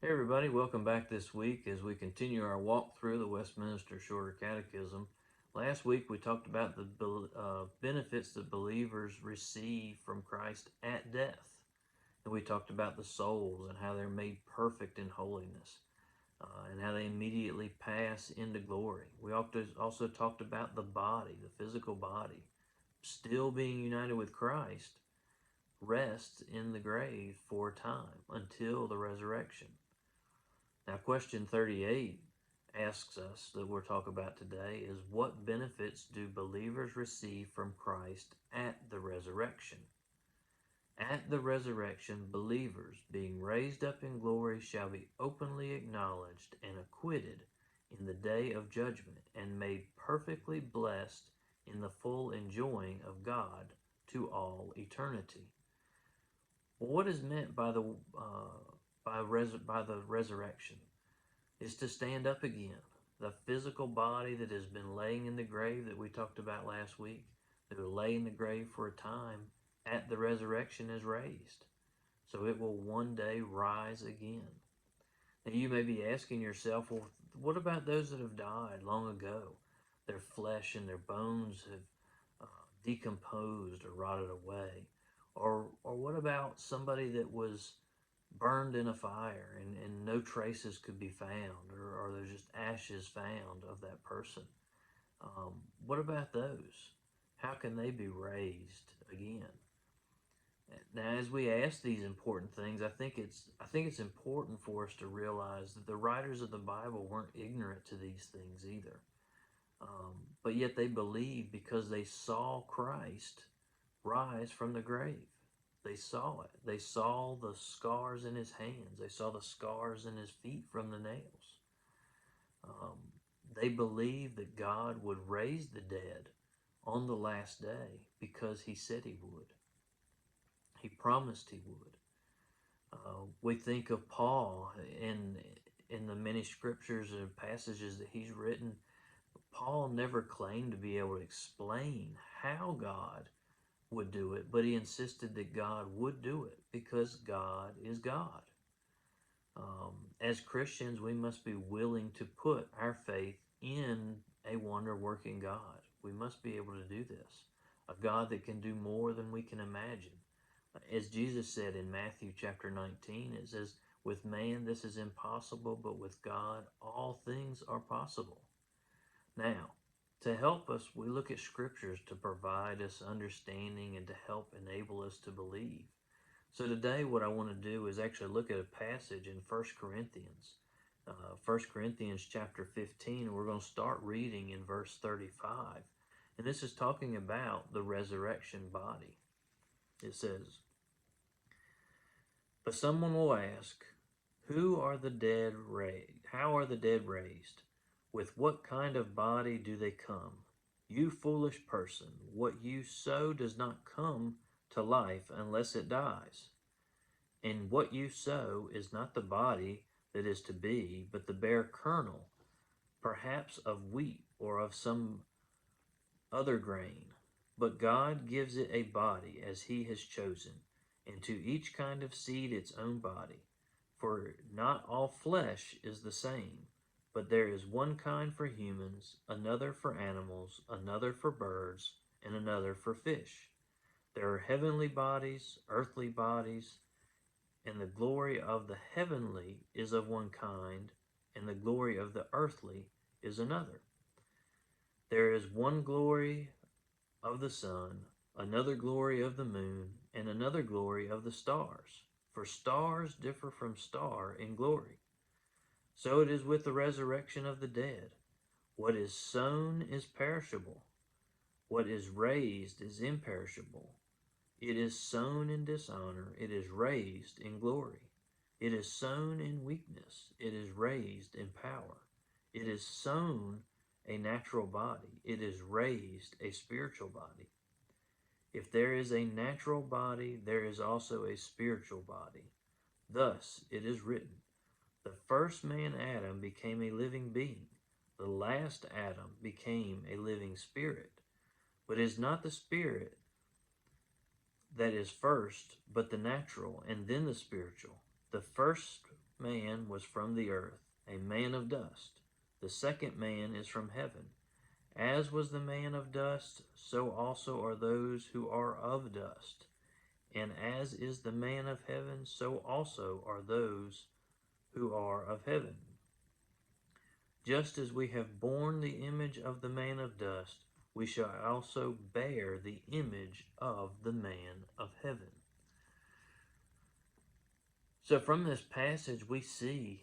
Hey everybody, welcome back this week as we continue our walk through the Westminster Shorter Catechism. Last week we talked about the benefits that believers receive from Christ at death. And we talked about the souls and how they're made perfect in holiness and how they immediately pass into glory. We also talked about the body, the physical body, still being united with Christ, rests in the grave for a time until the resurrection. Now, question 38 asks us that we'll talk about today is what benefits do believers receive from Christ at the resurrection? At the resurrection, believers, being raised up in glory, shall be openly acknowledged and acquitted in the day of judgment and made perfectly blessed in the full enjoying of God to all eternity. Well, what is meant by the resurrection? Is to stand up again. The physical body that has been laying in the grave that we talked about last week, that will lay in the grave for a time, at the resurrection is raised. So it will one day rise again. Now you may be asking yourself, well, what about those that have died long ago? Their flesh and their bones have decomposed or rotted away. Or what about somebody that was burned in a fire and no traces could be found, or there's just ashes found of that person? What about those? How can they be raised again? Now, as we ask these important things, I think it's important for us to realize that the writers of the Bible weren't ignorant to these things either. But yet they believed because they saw Christ rise from the grave. They saw it. They saw the scars in his hands. They saw the scars in his feet from the nails. Um, they believed that God would raise the dead on the last day because he said he would. He promised he would. We think of Paul in the many scriptures and passages that he's written. Paul never claimed to be able to explain how God would do it, but he insisted that God would do it because God is God. As Christians, we must be willing to put our faith in a wonder-working God. We must be able to do this. A God that can do more than we can imagine. As Jesus said in Matthew chapter 19, it says, with man this is impossible, but with God all things are possible. Now, to help us, we look at scriptures to provide us understanding and to help enable us to believe. So today what I want to do is actually look at a passage in 1 Corinthians. 1 Corinthians chapter 15, and we're going to start reading in verse 35. And this is talking about the resurrection body. It says, but someone will ask, who are the dead raised? How are the dead raised? With what kind of body do they come? You foolish person, what you sow does not come to life unless it dies. And what you sow is not the body that is to be, but the bare kernel, perhaps of wheat or of some other grain. But God gives it a body as he has chosen, and to each kind of seed its own body. For not all flesh is the same, but there is one kind for humans, another for animals, another for birds, and another for fish. There are heavenly bodies, earthly bodies, and the glory of the heavenly is of one kind, and the glory of the earthly is another. There is one glory of the sun, another glory of the moon, and another glory of the stars. For stars differ from star in glory. So it is with the resurrection of the dead. What is sown is perishable. What is raised is imperishable. It is sown in dishonor. It is raised in glory. It is sown in weakness. It is raised in power. It is sown a natural body. It is raised a spiritual body. If there is a natural body, there is also a spiritual body. Thus it is written, the first man Adam became a living being. The last Adam became a living spirit. But it is not the spirit that is first, but the natural, and then the spiritual. The first man was from the earth, a man of dust. The second man is from heaven. As was the man of dust, so also are those who are of dust. And as is the man of heaven, so also are those who are of heaven. Just as we have borne the image of the man of dust, we shall also bear the image of the man of heaven. So from this passage, we see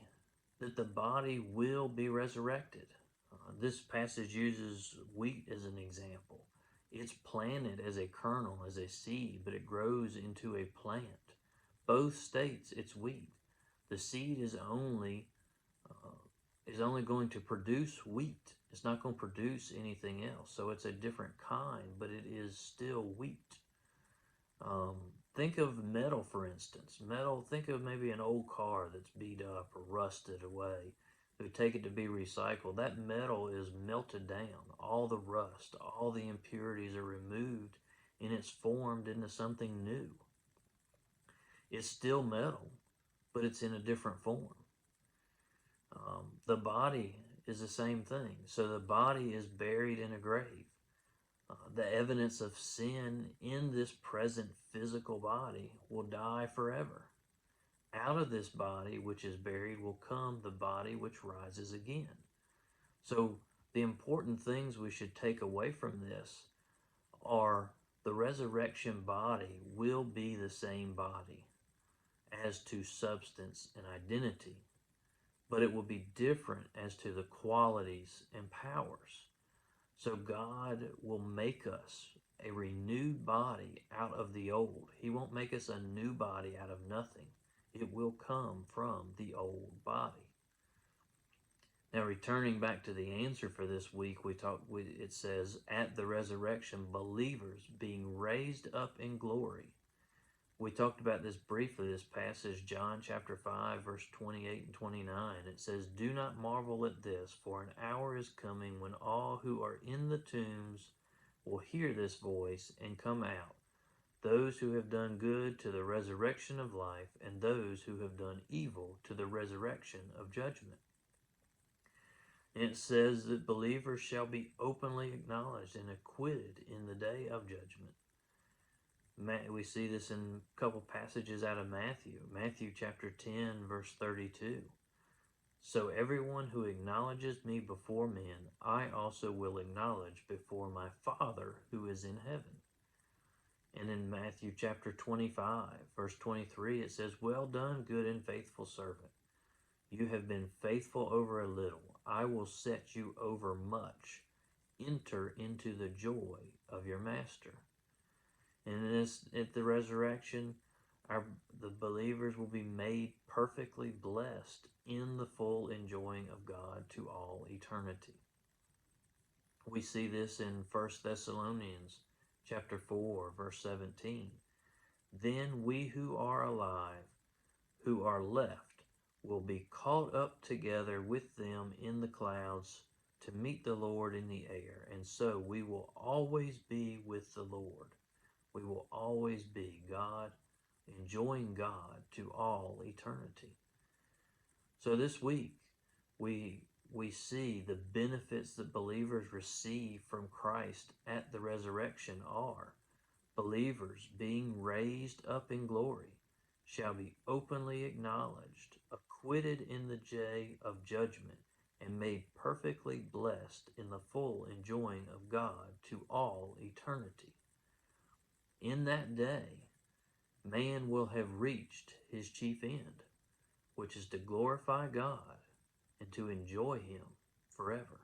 that the body will be resurrected. This passage uses wheat as an example. It's planted as a kernel, as a seed, but it grows into a plant. Both states it's wheat. The seed is only going to produce wheat. It's not going to produce anything else. So it's a different kind, but it is still wheat. Think of metal, for instance. Metal, think of maybe an old car that's beat up or rusted away. We take it to be recycled. That metal is melted down. All the rust, all the impurities are removed, and it's formed into something new. It's still metal, but it's in a different form. The body is the same thing. So the body is buried in a grave. The evidence of sin in this present physical body will die forever. Out of this body which is buried will come the body which rises again. So the important things we should take away from this are the resurrection body will be the same body as to substance and identity, but it will be different as to the qualities and powers. So God will make us a renewed body out of the old. He won't make us a new body out of nothing. It will come from the old body. Now, returning back to the answer for this week, it says, at the resurrection, believers being raised up in glory. We talked about this briefly, this passage, John chapter 5, verse 28 and 29. It says, do not marvel at this, for an hour is coming when all who are in the tombs will hear this voice and come out. Those who have done good to the resurrection of life, and those who have done evil to the resurrection of judgment. And it says that believers shall be openly acknowledged and acquitted in the day of judgment. We see this in a couple passages out of Matthew. Matthew chapter 10, verse 32. So everyone who acknowledges me before men, I also will acknowledge before my Father who is in heaven. And in Matthew chapter 25, verse 23, it says, well done, good and faithful servant. You have been faithful over a little. I will set you over much. Enter into the joy of your master. And at the resurrection, the believers will be made perfectly blessed in the full enjoying of God to all eternity. We see this in 1 Thessalonians chapter 4, verse 17. Then we who are alive, who are left, will be caught up together with them in the clouds to meet the Lord in the air. And so we will always be with the Lord. We will always be enjoying God to all eternity. So this week, we see the benefits that believers receive from Christ at the resurrection are believers being raised up in glory shall be openly acknowledged, acquitted in the day of judgment, and made perfectly blessed in the full enjoying of God to all eternity. In that day, man will have reached his chief end, which is to glorify God and to enjoy him forever.